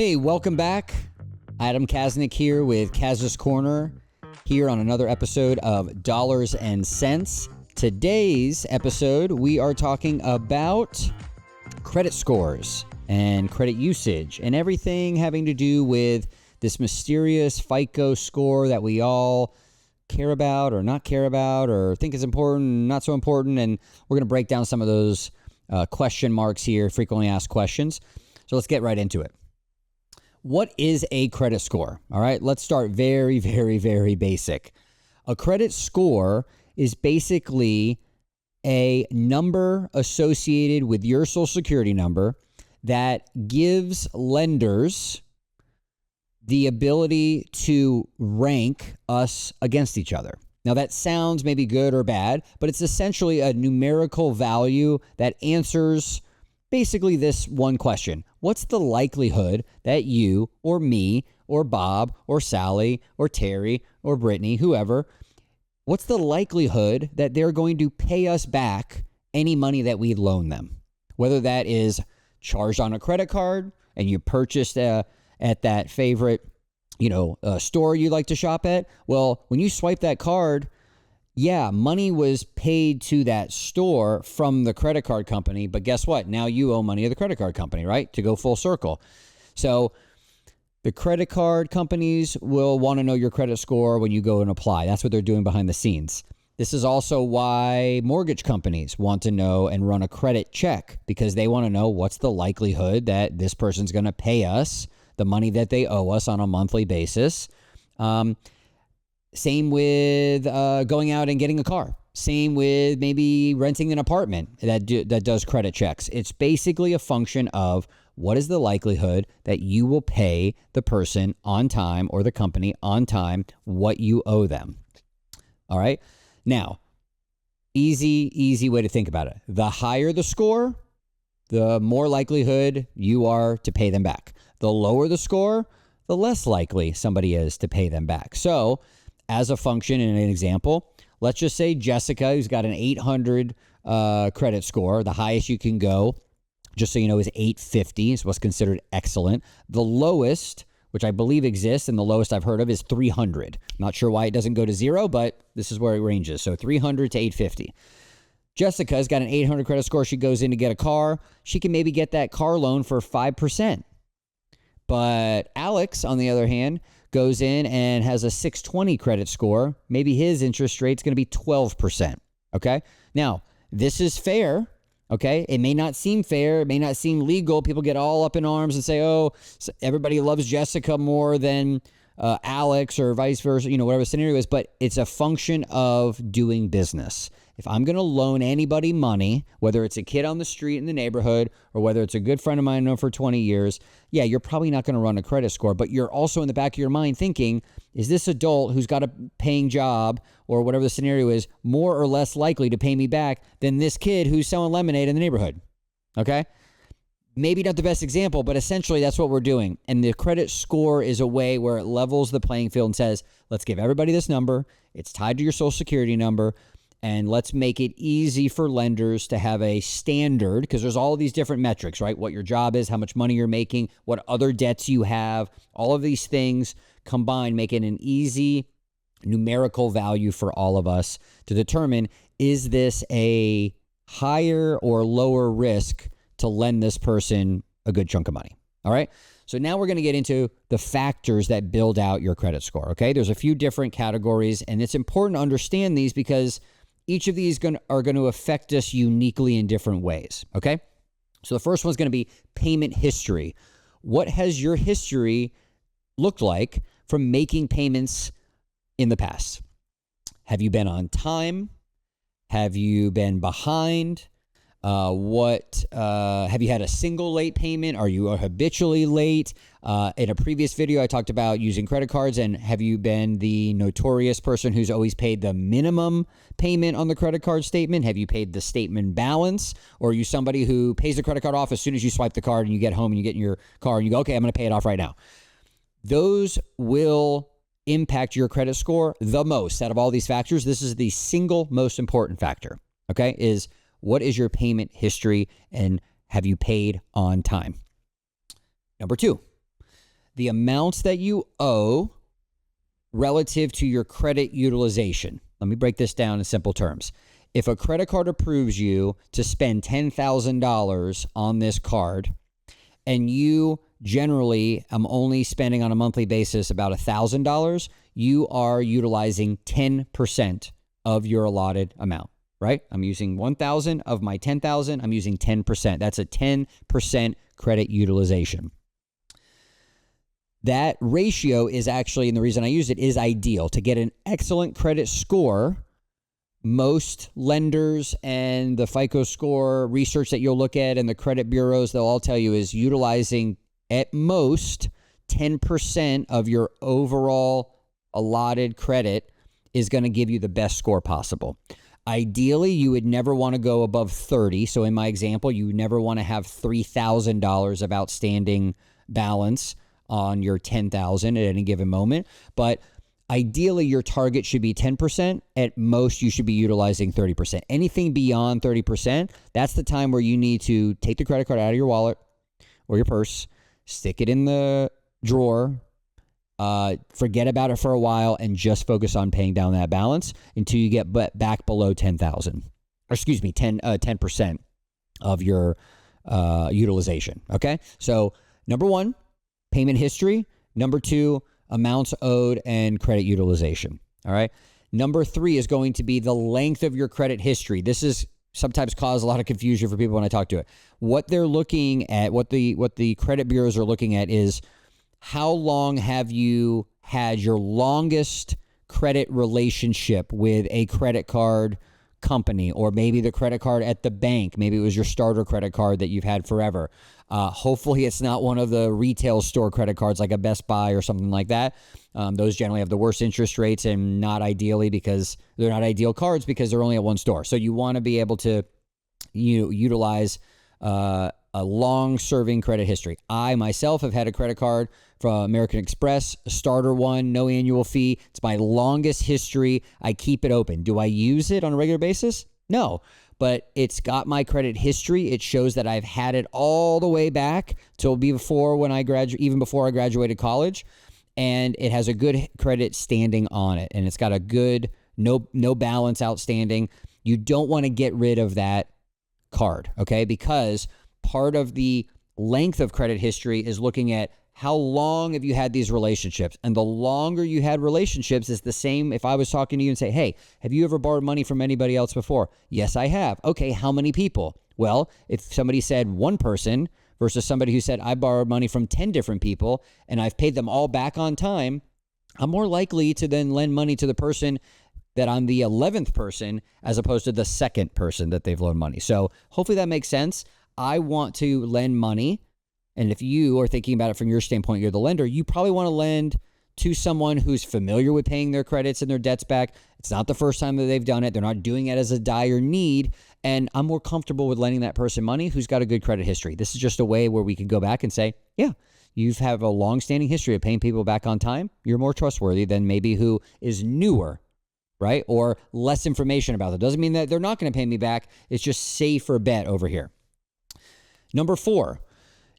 Hey, welcome back. Adam Kazinec here with Kaz's Corner, here on another episode of Dollars and Cents. Today's episode, we are talking about credit scores and credit usage and everything having to do with this mysterious FICO score that we all care about or not care about or think is important, not so important. And we're going to break down some of those question marks here, frequently asked questions. So let's get right into it. What is a credit score? All right, let's start very, very, very basic. A credit score is basically a number associated with your Social Security number that gives lenders the ability to rank us against each other. Now, that sounds maybe good or bad, but it's essentially a numerical value that answers basically this one question. What's the likelihood that you or me or Bob or Sally or Terry or Brittany, whoever, what's the likelihood that they're going to pay us back any money that we loan them? Whether that is charged on a credit card and you purchased at that favorite, store you like to shop at. Well, when you swipe that card, yeah, money was paid to that store from the credit card company, but guess what? Now you owe money to the credit card company, right? To go full circle. So the credit card companies will want to know your credit score when you go and apply. That's what they're doing behind the scenes. This is also why mortgage companies want to know and run a credit check, because they want to know what's the likelihood that this person's going to pay us the money that they owe us on a monthly basis. Same with going out and getting a car. Same with maybe renting an apartment that does credit checks. It's basically a function of what is the likelihood that you will pay the person on time or the company on what you owe them. All right. Now, easy way to think about it. The higher the score, the more likelihood you are to pay them back. The lower the score, the less likely somebody is to pay them back. So, as a function and an example, let's just say Jessica, who's got an 800 credit score, the highest you can go, just so you know, is 850. Is what's considered excellent. The lowest, which I believe exists, and the lowest I've heard of is 300. Not sure why it doesn't go to zero, but this is where it ranges. So 300 to 850. Jessica's got an 800 credit score. She goes in to get a car. She can maybe get that car loan for 5%. But Alex, on the other hand, goes in and has a 620 credit score. Maybe his interest rate's going to be 12%. Okay. Now, this is fair. Okay. It may not seem fair. It may not seem legal. People get all up in arms and say, oh, everybody loves Jessica more than Alex or vice versa, whatever the scenario is. But it's a function of doing business. If I'm going to loan anybody money, whether it's a kid on the street in the neighborhood or whether it's a good friend of mine I've known for 20 years, yeah, you're probably not going to run a credit score, but you're also in the back of your mind thinking, is this adult who's got a paying job or whatever the scenario is more or less likely to pay me back than this kid who's selling lemonade in the neighborhood? Okay? Maybe not the best example, but essentially that's what we're doing. And the credit score is a way where it levels the playing field and says, let's give everybody this number. It's tied to your Social Security number. And let's make it easy for lenders to have a standard, because there's all of these different metrics, right? What your job is, how much money you're making, what other debts you have, all of these things combined make it an easy numerical value for all of us to determine, is this a higher or lower risk to lend this person a good chunk of money? All right. So now we're going to get into the factors that build out your credit score. Okay. There's a few different categories, and it's important to understand these because each of these are going to affect us uniquely in different ways, okay? So the first one's going to be payment history. What has your history looked like from making payments in the past? Have you been on time? Have you been behind? Have you had a single late payment? Are you habitually late? In a previous video, I talked about using credit cards, and have you been the notorious person who's always paid the minimum payment on the credit card statement? Have you paid the statement balance? Or are you somebody who pays the credit card off as soon as you swipe the card and you get home and you get in your car and you go, okay, I'm going to pay it off right now? Those will impact your credit score the most out of all these factors. This is the single most important factor, okay, is what is your payment history and have you paid on time? Number two, the amounts that you owe relative to your credit utilization. Let me break this down in simple terms. If a credit card approves you to spend $10,000 on this card, and you generally only spending on a monthly basis about $1,000, you are utilizing 10% of your allotted amount, right? I'm using 1,000 of my 10,000. I'm using 10%. That's a 10% credit utilization. That ratio is actually, and the reason I use it, is ideal. To get an excellent credit score, most lenders and the FICO score research that you'll look at and the credit bureaus, they'll all tell you is utilizing at most 10% of your overall allotted credit is going to give you the best score possible. Ideally, you would never want to go above 30. So in my example, you never want to have $3,000 of outstanding balance on your 10,000 at any given moment. But ideally, your target should be 10%. At most, you should be utilizing 30%. Anything beyond 30%, that's the time where you need to take the credit card out of your wallet or your purse, stick it in the drawer, forget about it for a while, and just focus on paying down that balance until you get back below 10,000. Or excuse me, 10% of your utilization. Okay, so number one, payment history. Number two, amounts owed and credit utilization. All right. Number three is going to be the length of your credit history. This is sometimes cause a lot of confusion for people when I talk to it. What they're looking at, what the credit bureaus are looking at is how long have you had your longest credit relationship with a credit card company, or maybe the credit card at the bank. Maybe it was your starter credit card that you've had forever. Hopefully it's not one of the retail store credit cards like a Best Buy or something like that. Those generally have the worst interest rates, and not ideally because they're not ideal cards because they're only at one store. So you want to be able to utilize a long-serving credit history. I myself have had a credit card from American Express, a starter one, no annual fee. It's my longest history. I keep it open. Do I use it on a regular basis? No, but it's got my credit history. It shows that I've had it all the way back till before when I even before I graduated college, and it has a good credit standing on it, and it's got a good no balance outstanding. You don't want to get rid of that card, okay? Because part of the length of credit history is looking at how long have you had these relationships? And the longer you had relationships is the same if I was talking to you and say, hey, have you ever borrowed money from anybody else before? Yes, I have. Okay, how many people? Well, if somebody said one person versus somebody who said I borrowed money from 10 different people and I've paid them all back on time, I'm more likely to then lend money to the person that I'm the 11th person as opposed to the second person that they've loaned money. So hopefully that makes sense. I want to lend money. And if you are thinking about it from your standpoint, you're the lender, you probably want to lend to someone who's familiar with paying their credits and their debts back. It's not the first time that they've done it. They're not doing it as a dire need. And I'm more comfortable with lending that person money who's got a good credit history. This is just a way where we can go back and say, yeah, you have a long-standing history of paying people back on time. You're more trustworthy than maybe who is newer, right? Or less information about it. Doesn't mean that they're not going to pay me back. It's just safer bet over here. Number 4,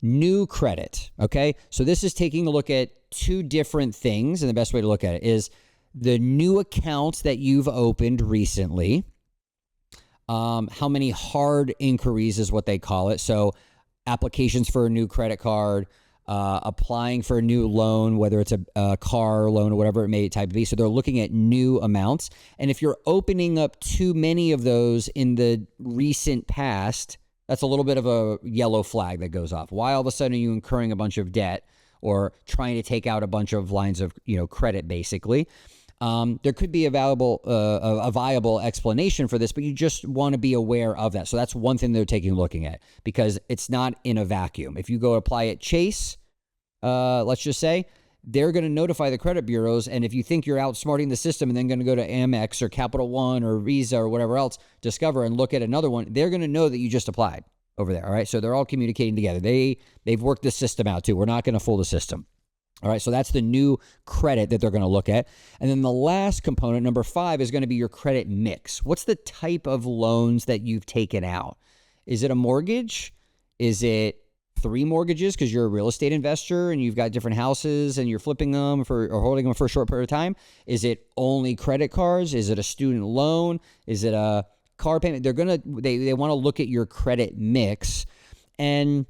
new credit, okay? So this is taking a look at two different things, and the best way to look at it is the new accounts that you've opened recently. How many hard inquiries is what they call it. So applications for a new credit card, applying for a new loan, whether it's a car loan or whatever it may type be. So they're looking at new amounts. And if you're opening up too many of those in the recent past, that's a little bit of a yellow flag that goes off. Why all of a sudden are you incurring a bunch of debt or trying to take out a bunch of lines of credit, basically? There could be a viable explanation for this, but you just want to be aware of that. So that's one thing they're looking at, because it's not in a vacuum. If you go apply at Chase, let's just say, they're going to notify the credit bureaus. And if you think you're outsmarting the system and then going to go to Amex or Capital One or Visa or whatever else, Discover, and look at another one, they're going to know that you just applied over there. All right. So they're all communicating together. They've worked the system out too. We're not going to fool the system. All right. So that's the new credit that they're going to look at. And then the last component, number 5, is going to be your credit mix. What's the type of loans that you've taken out? Is it a mortgage? Is it 3 mortgages because you're a real estate investor and you've got different houses and you're flipping them or holding them for a short period of time? Is it only credit cards? Is it a student loan? Is it a car payment? They want to look at your credit mix, and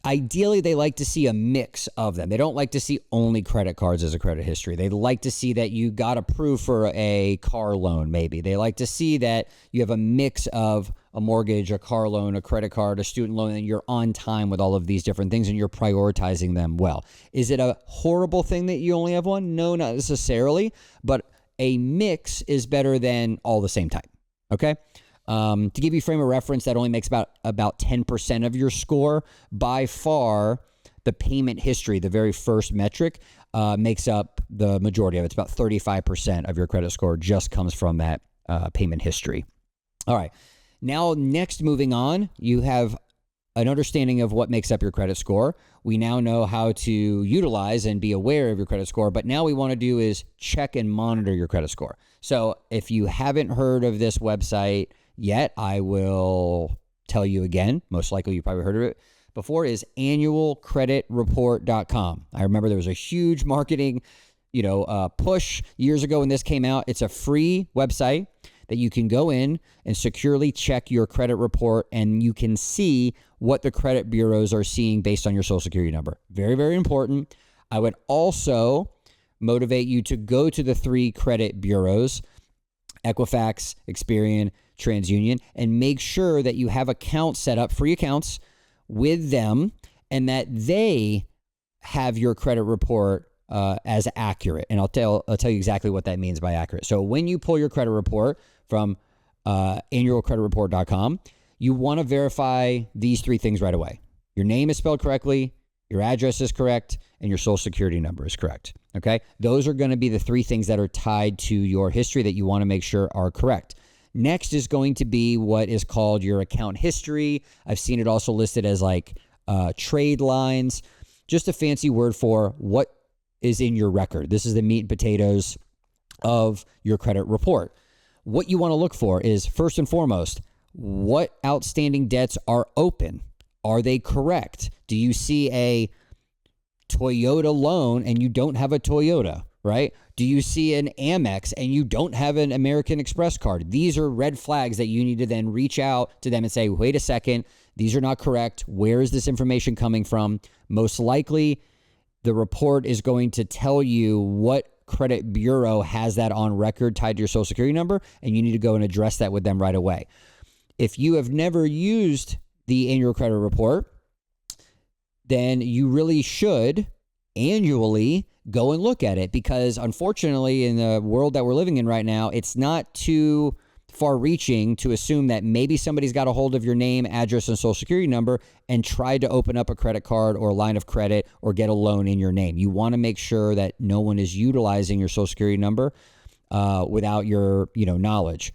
ideally, they like to see a mix of them. They don't like to see only credit cards as a credit history. They like to see that you got approved for a car loan, maybe. They like to see that you have a mix of a mortgage, a car loan, a credit card, a student loan, and you're on time with all of these different things and you're prioritizing them well. Is it a horrible thing that you only have one? No, not necessarily, but a mix is better than all the same type, okay? To give you a frame of reference, that only makes about 10% of your score. By far, the payment history, the very first metric, makes up the majority of it. It's about 35% of your credit score just comes from that payment history. All right. Now, next, moving on, you have an understanding of what makes up your credit score. We now know how to utilize and be aware of your credit score, but now we want to do is check and monitor your credit score. So if you haven't heard of this website yet, I will tell you again. Most likely you probably heard of it before, is annualcreditreport.com. I remember there was a huge marketing, push years ago when this came out. It's a free website that you can go in and securely check your credit report, and you can see what the credit bureaus are seeing based on your Social Security number. Very, very important. I would also motivate you to go to the 3 credit bureaus, Equifax, Experian, TransUnion, and make sure that you have accounts set up, free accounts with them, and that they have your credit report as accurate. And I'll tell you exactly what that means by accurate. So when you pull your credit report from annualcreditreport.com, you want to verify these 3 things right away. Your name is spelled correctly, your address is correct, and your Social Security number is correct. Okay? Those are going to be the 3 things that are tied to your history that you want to make sure are correct. Next is going to be what is called your account history. I've seen it also listed as like trade lines, just a fancy word for what is in your record. This is the meat and potatoes of your credit report. What you want to look for is, first and foremost, what outstanding debts are open? Are they correct? Do you see a Toyota loan and you don't have a Toyota, right? Do you see an Amex and you don't have an American Express card? These are red flags that you need to then reach out to them and say, wait a second, these are not correct. Where is this information coming from? Most likely, the report is going to tell you what credit bureau has that on record tied to your Social Security number, and you need to go and address that with them right away. If you have never used the annual credit report, then you really should annually go and look at it, because unfortunately in the world that we're living in right now, it's not too far reaching to assume that maybe somebody's got a hold of your name, address, and Social Security number and tried to open up a credit card or a line of credit or get a loan in your name. You want to make sure that no one is utilizing your Social Security number without your knowledge,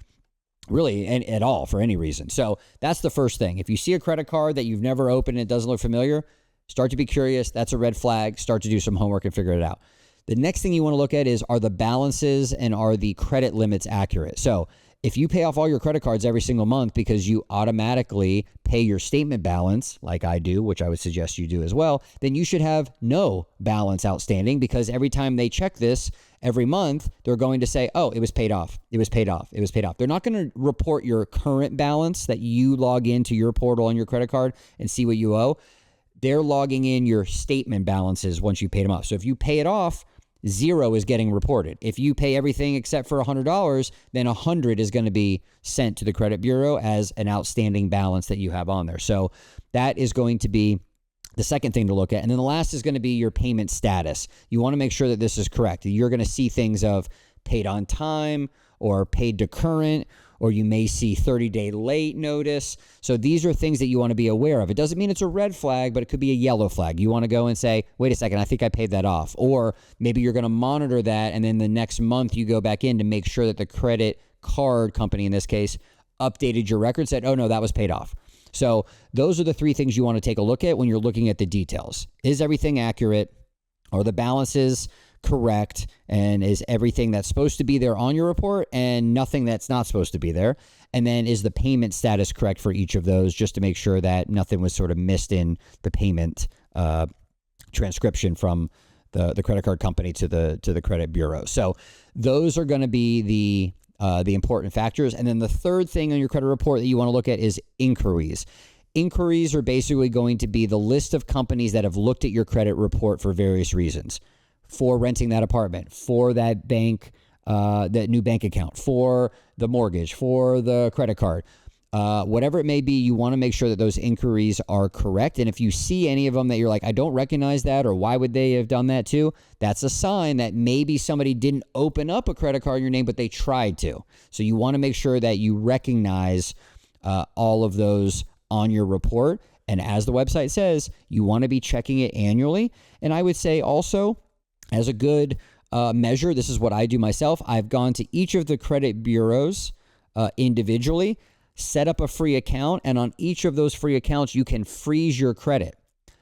really, and at all, for any reason. So that's the first thing. If you see a credit card that you've never opened and it doesn't look familiar, start to be curious. That's a red flag. Start to do some homework and figure it out. The next thing you want to look at is, are the balances and are the credit limits accurate? So if you pay off all your credit cards every single month because you automatically pay your statement balance, like I do, which I would suggest you do as well, then you should have no balance outstanding, because every time they check this every month, they're going to say, oh, it was paid off. It was paid off. It was paid off. They're not going to report your current balance that you log into your portal on your credit card and see what you owe. They're logging in your statement balances once you paid them off. So if you pay it off, 0 is getting reported. If you pay everything except for $100, then 100 is going to be sent to the credit bureau as an outstanding balance that you have on there. So that is going to be the second thing to look at. And then the last is going to be your payment status. You want to make sure that this is correct. You're going to see things of paid on time or paid to current, or you may see 30-day late notice. So these are things that you want to be aware of. It doesn't mean it's a red flag, but it could be a yellow flag. You want to go and say, wait a second, I think I paid that off. Or maybe you're going to monitor that, and then the next month you go back in to make sure that the credit card company, in this case, updated your record, said, oh no, that was paid off. So those are the 3 things you want to take a look at when you're looking at the details. Is everything accurate? Are the balances correct and is everything that's supposed to be there on your report and nothing that's not supposed to be there? And then is the payment status correct for each of those, just to make sure that nothing was sort of missed in the payment transcription from the credit card company to the credit bureau. So those are going to be the important factors. And then the third thing on your credit report that you want to look at is inquiries. Inquiries are basically going to be the list of companies that have looked at your credit report for various reasons, for renting that apartment, for that bank, that new bank account, for the mortgage, for the credit card, whatever it may be. You want to make sure that those inquiries are correct. And if you see any of them that you're like, I don't recognize that, or why would they have done that too? That's a sign that maybe somebody didn't open up a credit card in your name, but they tried to. So you want to make sure that you recognize all of those on your report. And as the website says, you want to be checking it annually. And I would say also, as a good measure, this is what I do myself. I've gone to each of the credit bureaus individually, set up a free account, and on each of those free accounts, you can freeze your credit,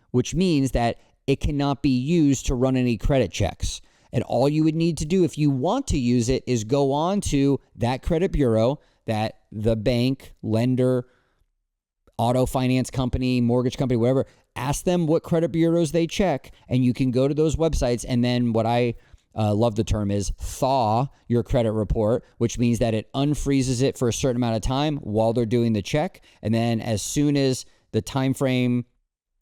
which means that it cannot be used to run any credit checks. And all you would need to do if you want to use it is go on to that credit bureau, that the bank, lender, auto finance company, mortgage company, whatever, ask them what credit bureaus they check, and you can go to those websites. And then what I love the term is thaw your credit report, which means that it unfreezes it for a certain amount of time while they're doing the check. And then as soon as the time frame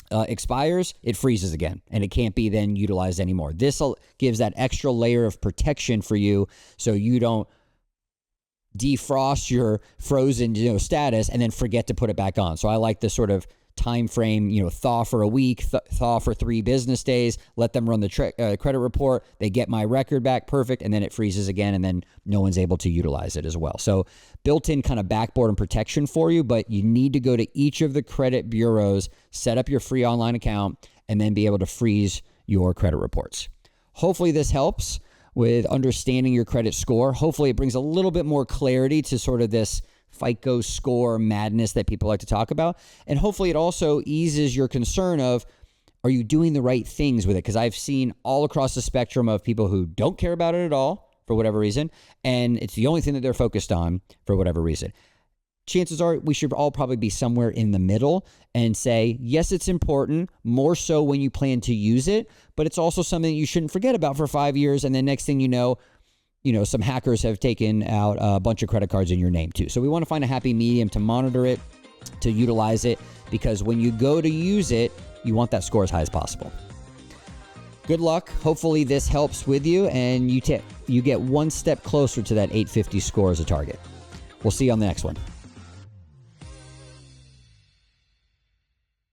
expires, it freezes again and it can't be then utilized anymore. This gives that extra layer of protection for you so you don't defrost your frozen status and then forget to put it back on. So I like this sort of time frame, thaw for a week, thaw for 3 business days, let them run the credit report, they get my record back, perfect, and then it freezes again, and then no one's able to utilize it as well. So built-in kind of backboard and protection for you, but you need to go to each of the credit bureaus, set up your free online account, and then be able to freeze your credit reports. Hopefully this helps with understanding your credit score. Hopefully it brings a little bit more clarity to sort of this FICO score madness that people like to talk about. And hopefully it also eases your concern of, are you doing the right things with it? Because I've seen all across the spectrum of people who don't care about it at all for whatever reason, and it's the only thing that they're focused on for whatever reason. Chances are we should all probably be somewhere in the middle and say, yes, it's important, more so when you plan to use it, but it's also something that you shouldn't forget about for 5 years. And then next thing you know, some hackers have taken out a bunch of credit cards in your name too. So we want to find a happy medium to monitor it, to utilize it, because when you go to use it, you want that score as high as possible. Good luck. Hopefully this helps with you and you get one step closer to that 850 score as a target. We'll see you on the next one.